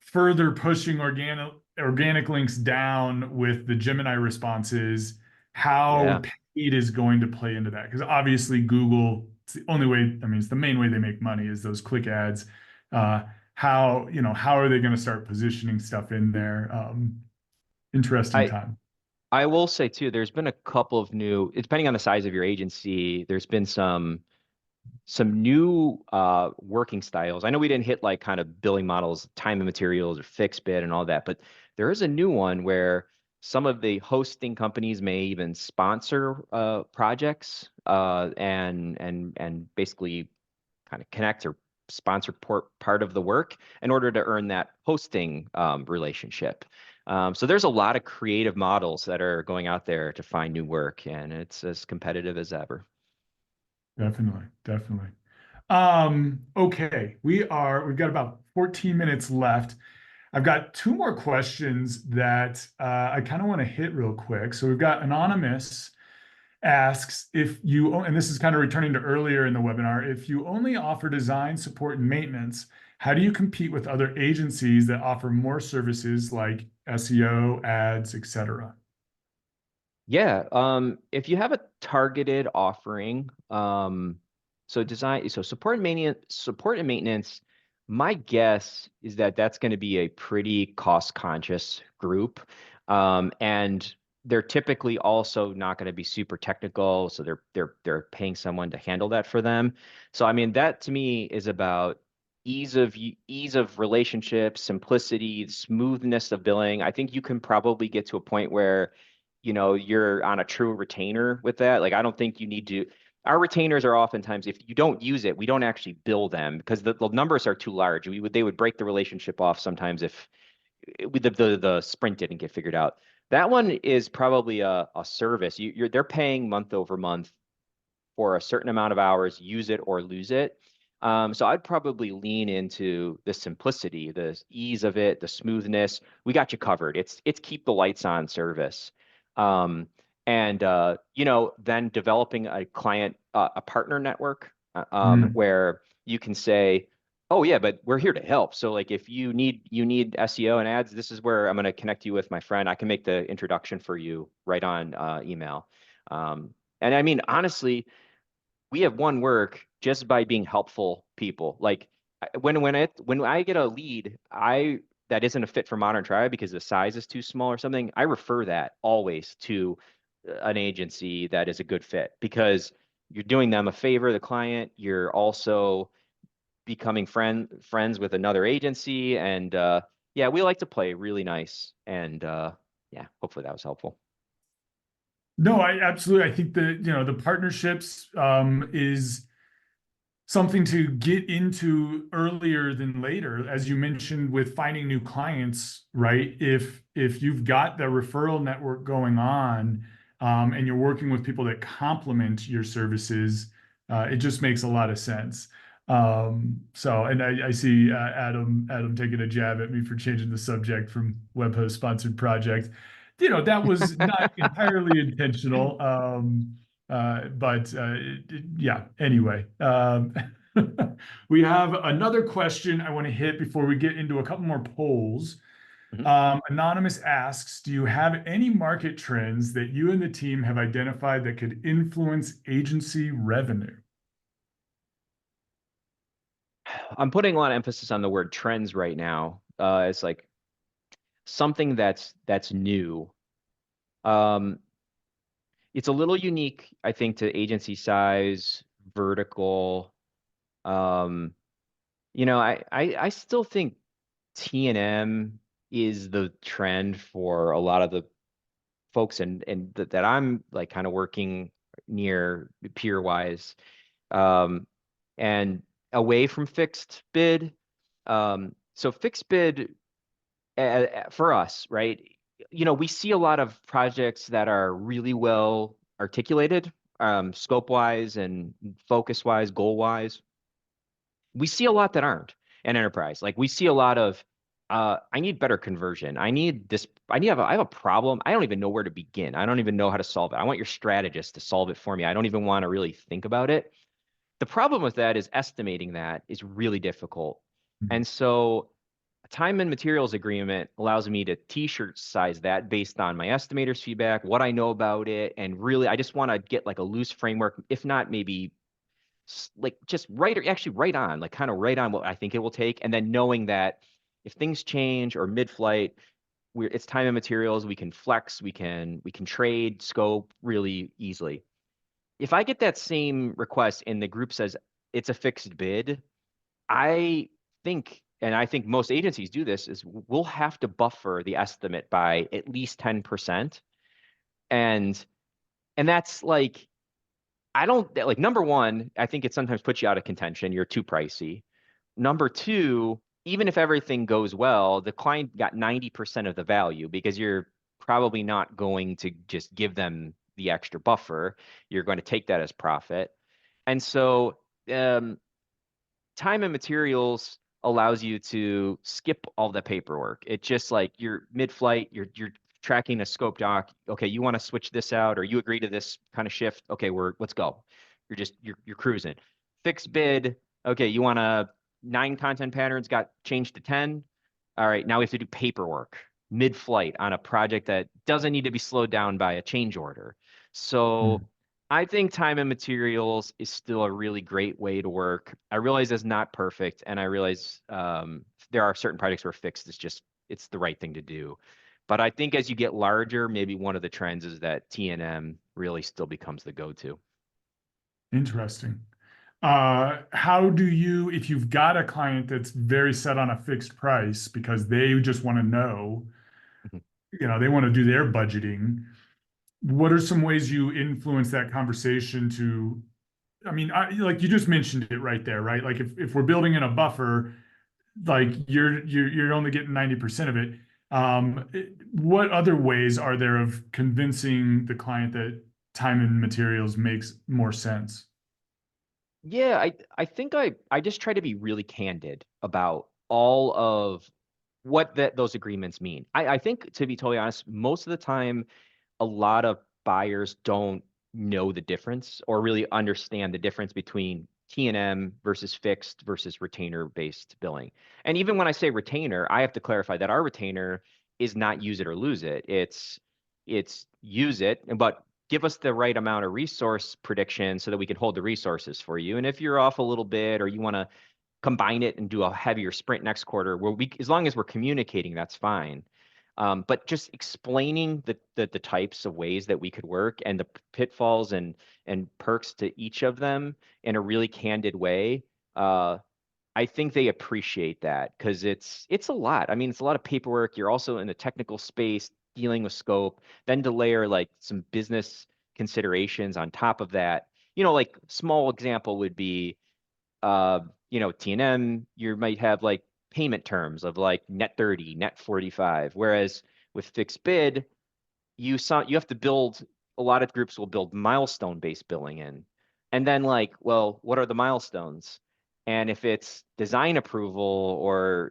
further pushing organic links down with the Gemini responses, how yeah. paid is going to play into that. Because obviously Google, it's the only way, I mean, it's the main way they make money is those click ads. Uh, how are they going to start positioning stuff in there? Interesting I time. I will say too, there's been a couple of new, depending on the size of your agency, there's been some new working styles. I know we didn't hit like kind of billing models, time and materials or fixed bid and all that, but there is a new one where some of the hosting companies may even sponsor projects and basically kind of connect or sponsor part of the work in order to earn that hosting relationship. So there's a lot of creative models that are going out there to find new work, and it's as competitive as ever. Definitely, definitely. Okay, we've got about 14 minutes left. I've got two more questions that I kind of want to hit real quick. So we've got Anonymous asks if you, and this is kind of returning to earlier in the webinar, if you only offer design, support, and maintenance, how do you compete with other agencies that offer more services like SEO, ads, etc.? Yeah, if you have a targeted offering, so support and maintenance, my guess is that that's going to be a pretty cost-conscious group, and they're typically also not going to be super technical, so they're paying someone to handle that for them. So I mean, that to me is about ease of relationship, simplicity, smoothness of billing. I think you can probably get to a point where you're on a true retainer with that. Like, I don't think you need to. Our retainers are oftentimes, if you don't use it, we don't actually bill them because the numbers are too large. They would break the relationship off sometimes if the sprint didn't get figured out. That one is probably a service. They're paying month over month for a certain amount of hours, use it or lose it. So I'd probably lean into the simplicity, the ease of it, the smoothness. We got you covered. It's keep the lights on service. Um, and then developing a client, a partner network, Mm, where you can say, "Oh yeah, but we're here to help." So like if you need SEO and ads, this is where I'm going to connect you with my friend. I can make the introduction for you right on email. And I mean, honestly, we have won work just by being helpful people. Like when I get a lead, I that isn't a fit for Modern Tribe because the size is too small or something, I refer that always to an agency that is a good fit because you're doing them a favor, the client. You're also becoming friends with another agency, and yeah, we like to play really nice. And yeah, hopefully that was helpful. no, I absolutely. I think that, the partnerships is something to get into earlier than later, as you mentioned with finding new clients, right? If you've got the referral network going on, and you're working with people that complement your services, it just makes a lot of sense. So, and I see Adam taking a jab at me for changing the subject from web host sponsored project. That was not entirely intentional. But yeah, anyway, we have another question I want to hit before we get into a couple more polls. Mhm. Anonymous asks, do you have any market trends that you and the team have identified that could influence agency revenue? I'm putting a lot of emphasis on the word trends right now. It's like something that's new. Um, it's a little unique, I think, to agency size, vertical. Um, I still think T&M is the trend for a lot of the folks and that I'm like kind of working near peer wise, um, and away from fixed bid. So fixed bid for us, right? We see a lot of projects that are really well articulated, scope wise and focus wise, goal wise. We see a lot that aren't in enterprise. Like we see a lot of, I need better conversion. I need this. I have a problem. I don't even know where to begin. I don't even know how to solve it. I want your strategist to solve it for me. I don't even want to really think about it. The problem with that is estimating that is really difficult. Mhm. And so a time and materials agreement allows me to t-shirt size that based on my estimator's feedback, what I know about it, and really I just want to get like a loose framework, if not maybe like just right or actually right on, like kind of right on what I think it will take. And then knowing that if things change or mid-flight, it's time and materials, we can flex, we can trade scope really easily. If I get that same request and the group says it's a fixed bid, I and I think most agencies do this, is we'll have to buffer the estimate by at least 10%. And that's like, I don't like number one, I think it sometimes puts you out of contention. You're too pricey. Number two, even if everything goes well, the client got 90% of the value because you're probably not going to just give them the extra buffer. You're going to take that as profit. And so um, time and materials allows you to skip all the paperwork. It's just like you're mid-flight, you're tracking a scope doc. Okay, you want to switch this out, or you agree to this kind of shift. Okay, let's go. You're cruising. Fixed bid. Okay, you want to 9 content patterns got changed to 10. All right, now we have to do paperwork mid-flight on a project that doesn't need to be slowed down by a change order. So Mhm. I think time and materials is still a really great way to work. I realize it's not perfect, and I realize there are certain projects where fixed is just it's the right thing to do. But I think as you get larger, maybe one of the trends is that T&M really still becomes the go-to. Interesting. How do you, if you've got a client that's very set on a fixed price because they just want to know, Mhm. they want to do their budgeting, what are some ways you influence that conversation to, like you just mentioned it right there, right? Like if we're building in a buffer, like you're only getting 90% of it. What other ways are there of convincing the client that time and materials makes more sense? Yeah, I think I just try to be really candid about all of what those agreements mean. I think to be totally honest, most of the time a lot of buyers don't know the difference or really understand the difference between T&M versus fixed versus retainer based billing. And even when I say retainer, I have to clarify that our retainer is not use it or lose it. It's use it, but give us the right amount of resource prediction so that we can hold the resources for you. And if you're off a little bit or you want to combine it and do a heavier sprint next quarter, where as long as we're communicating, that's fine. But just explaining the types of ways that we could work and the pitfalls and perks to each of them in a really candid way. I think they appreciate that because it's a lot. I mean, it's a lot of paperwork. You're also in the technical space dealing with scope, then to layer like some business considerations on top of that. Like small example would be T&M, you might have like payment terms of like net 30, net 45. Whereas with fixed bid, you have to build, a lot of groups will build milestone-based billing in. And then like, well, what are the milestones? And if it's design approval or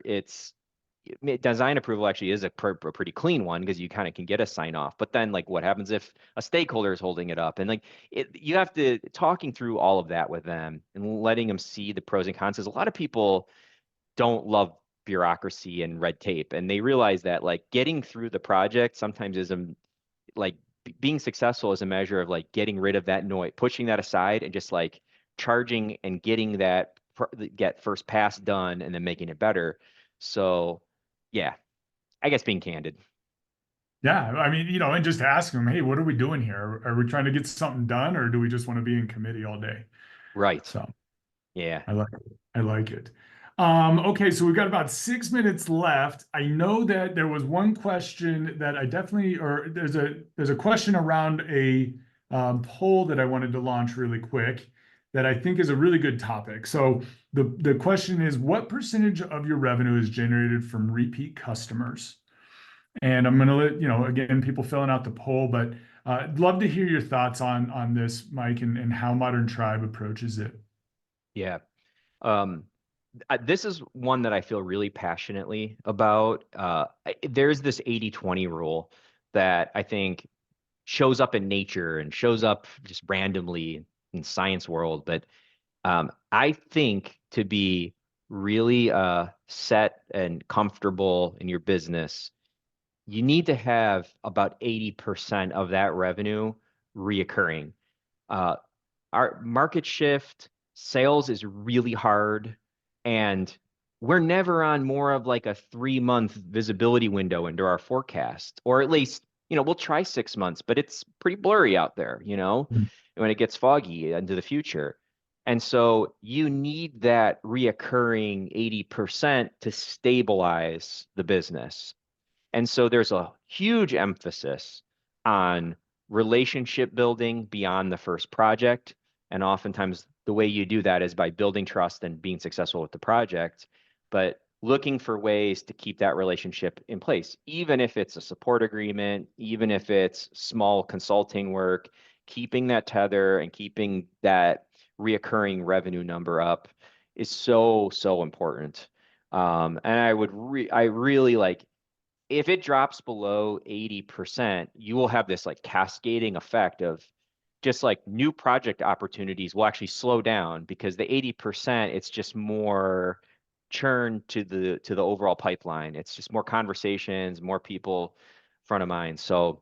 design approval actually is a pretty clean one because you kind of can get a sign off. But then like what happens if a stakeholder is holding it up? And like you have to talking through all of that with them and letting them see the pros and cons. 'Cause a lot of people don't love bureaucracy and red tape, and they realize that like getting through the project sometimes is like being successful is a measure of like getting rid of that noise, pushing that aside, and just like charging and getting that get first pass done and then making it better. So yeah, I guess being candid. Yeah, I mean, and just ask them, hey, what are we doing here? Are we trying to get something done, or do we just want to be in committee all day? Right. So Yeah. I like it. I like it. Okay, so we've got about 6 minutes left. I know that there was one question that I definitely, or there's a question around a poll that I wanted to launch really quick that I think is a really good topic. So the question is, what percentage of your revenue is generated from repeat customers? And I'm going to let, again, people filling out the poll, but I'd love to hear your thoughts on this, Mike, and how Modern Tribe approaches it. Yeah. Um, this is one that I feel really passionately about. There's this 80-20 rule that I think shows up in nature and shows up just randomly in science world. But I think to be really set and comfortable in your business, you need to have about 80% of that revenue reoccurring. Uh, our market shift, sales is really hard, and we're never on more of like a 3-month visibility window into our forecast, or at least, we'll try 6 months, but it's pretty blurry out there, when it gets foggy into the future. And so you need that reoccurring 80% to stabilize the business. And so there's a huge emphasis on relationship building beyond the first project. And oftentimes, the way you do that is by building trust and being successful with the project, but looking for ways to keep that relationship in place, even if it's a support agreement, even if it's small consulting work, keeping that tether and keeping that reoccurring revenue number up is so, so important. And I really like if it drops below 80%, you will have this like cascading effect of just like new project opportunities will actually slow down because the 80%, it's just more churn to the overall pipeline. It's just more conversations, more people front of mind. So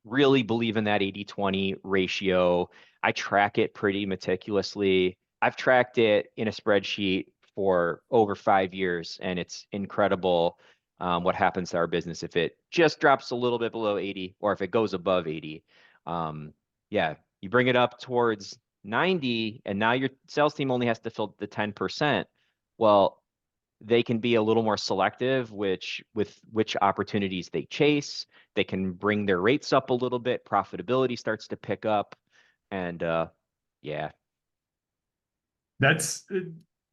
really believe in that 80-20 ratio. I track it pretty meticulously. I've tracked it in a spreadsheet for over 5 years, and it's incredible what happens to our business if it just drops a little bit below 80 or if it goes above 80. Yeah, you bring it up towards 90, and now your sales team only has to fill the 10%. Well, they can be a little more selective with which opportunities they chase. They can bring their rates up a little bit. Profitability starts to pick up. And yeah, That's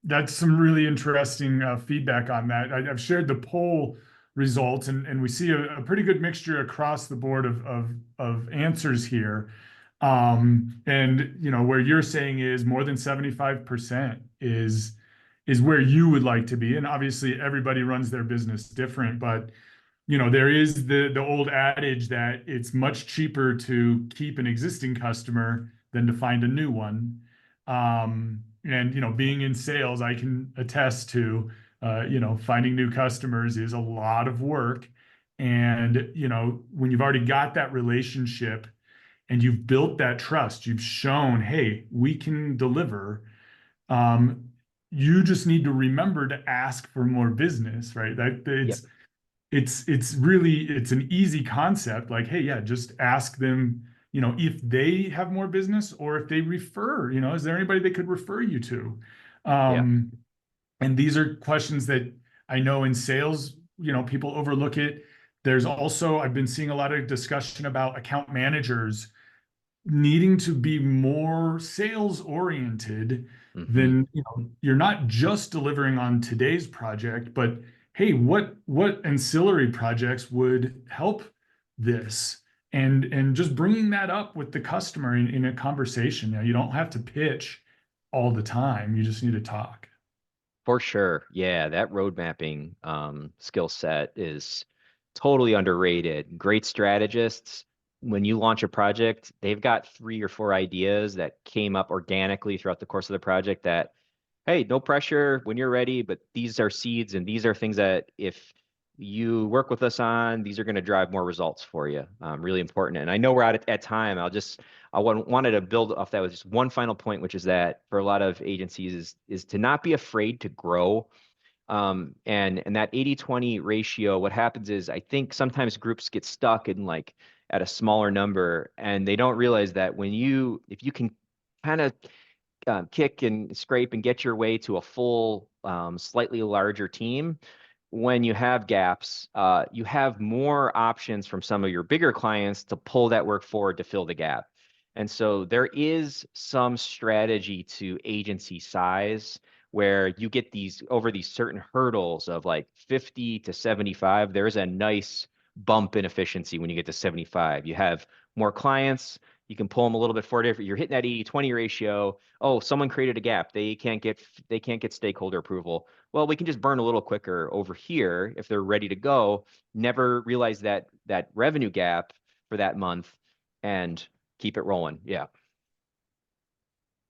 that's some really interesting feedback on that. I've shared the poll results, and we see a pretty good mixture across the board of answers here. And where you're saying is more than 75% is where you would like to be. And obviously everybody runs their business different, but there is the old adage that it's much cheaper to keep an existing customer than to find a new one. And being in sales, I can attest to finding new customers is a lot of work. And when you've already got that relationship and you've built that trust, you've shown, hey, we can deliver. Um, you just need to remember to ask for more business, right? That yep, it's really it's an easy concept, like, hey, yeah, just ask them, if they have more business or if they refer, is there anybody they could refer you to? yeah, um and these are questions that I know in sales, people overlook it. There's also, I've been seeing a lot of discussion about account managers needing to be more sales oriented hmm, than, you're not just delivering on today's project, but hey, what ancillary projects would help this? And just bringing that up with the customer in a conversation. You don't have to pitch all the time. You just need to talk. for sure. Yeah, that road mapping skill set is totally underrated. Great strategists, when you launch a project, they've got 3 or 4 ideas that came up organically throughout the course of the project that hey, no pressure when you're ready, but these are seeds and these are things that if you work with us on, these are going to drive more results for you. Really important. And I know we're at time. Wanted to build off that with just one final point, which is that for a lot of agencies is to not be afraid to grow. And that 80-20 ratio, what happens is I think sometimes groups get stuck in like at a smaller number, and they don't realize that if you can kind of kick and scrape and get your way to a full, slightly larger team, when you have gaps, you have more options from some of your bigger clients to pull that work forward to fill the gap. And so there is some strategy to agency size where you get these over these certain hurdles of like 50 to 75. There's a nice bump in efficiency when you get to 75. You have more clients, you can pull them a little bit forward. If you're hitting that 80-20 ratio, oh, someone created a gap. They can't get stakeholder approval. Well, we can just burn a little quicker over here if they're ready to go. Never realize that revenue gap for that month and keep it rolling. Yeah.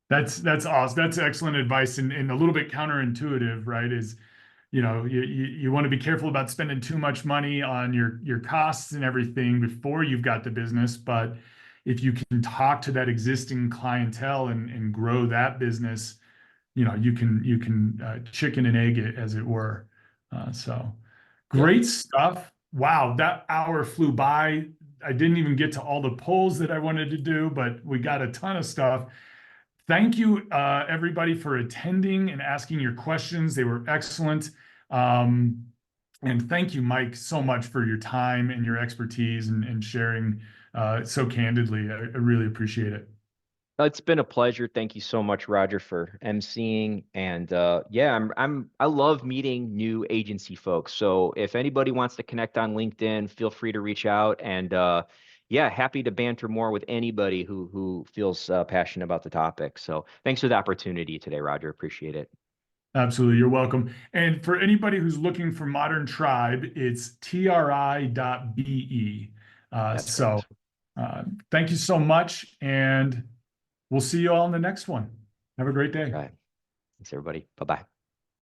That's awesome. That's excellent advice and a little bit counterintuitive, right? Is you want to be careful about spending too much money on your costs and everything before you've got the business. But if you can talk to that existing clientele and grow that business, you can chicken and egg it, as it were. So Yep. great stuff. Wow, that hour flew by. I didn't even get to all the polls that I wanted to do, but we got a ton of stuff. Thank you, everybody, for attending and asking your questions. They were excellent. Um, and thank you, Mike, so much for your time and your expertise and sharing so candidly. I really appreciate it. It's been a pleasure. Thank you so much, Roger, for emceeing. And yeah, I love meeting new agency folks. So if anybody wants to connect on LinkedIn, feel free to reach out. And yeah, happy to banter more with anybody who feels passionate about the topic. So thanks for the opportunity today, Roger. Appreciate it. Absolutely, you're welcome. And for anybody who's looking for Modern Tribe, it's tri.be. That's So correct. thank you so much, and we'll see you all in the next one. Have a great day. All right. Thanks, everybody. Bye bye.